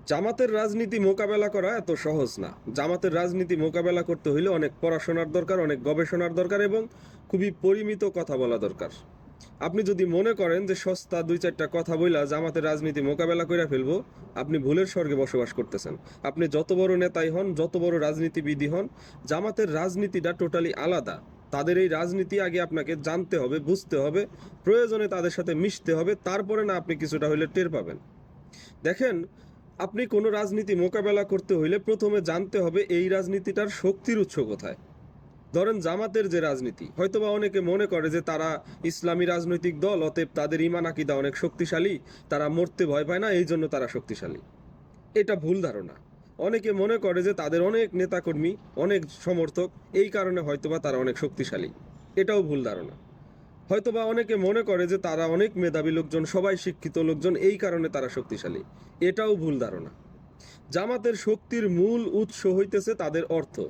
জামাতের রাজনীতি মোকাবেলা করা এত সহজ না। জামাতের রাজনীতি মোকাবেলা করতে হইলে অনেক পড়াশোনার দরকার, অনেক গবেষণার দরকার এবং খুবই পরিমিত কথা বলা দরকার। আপনি যদি মনে করেন যে সস্তা দুই চারটা কথা বইলা জামাতের রাজনীতি মোকাবেলা করে ফেলবো, আপনি ভুলের স্বর্গে বসবাস করতেছেন। আপনি যত বড় নেতাই হন, যত বড় রাজনীতিবিদই হন, জামাতের রাজনীতিটা টোটালি আলাদা। তাদের এই রাজনীতি আগে আপনাকে জানতে হবে, বুঝতে হবে, প্রয়োজনে তাদের সাথে মিশতে হবে, তারপরে না আপনি কিছুটা হইলে টের পাবেন। দেখেন, আপনি কোনো রাজনীতি মোকাবেলা করতে হইলে প্রথমে জানতে হবে এই রাজনীতিটার শক্তির উৎস কোথায়। ধরেন জামাতের যে রাজনীতি, হয়তোবা অনেকে মনে করে যে তারা ইসলামী রাজনৈতিক দল, অতএব তাদের ঈমান আকীদা অনেক শক্তিশালী, তারা মরতে ভয় পায় না, এই জন্য তারা শক্তিশালী। এটা ভুল ধারণা। অনেকে মনে করে যে তাদের অনেক নেতাকর্মী, অনেক সমর্থক, এই কারণে হয়তোবা তারা অনেক শক্তিশালী। এটাও ভুল ধারণা। হয়তোবা অনেকে মনে করে যে তারা অনেক মেধাবী লোকজন, সবাই শিক্ষিত লোকজন, এই কারণে তারা শক্তিশালী। এটাও ভুল ধারণা। জামাতের শক্তির মূল উৎস হইতেছে তাদের অর্থ।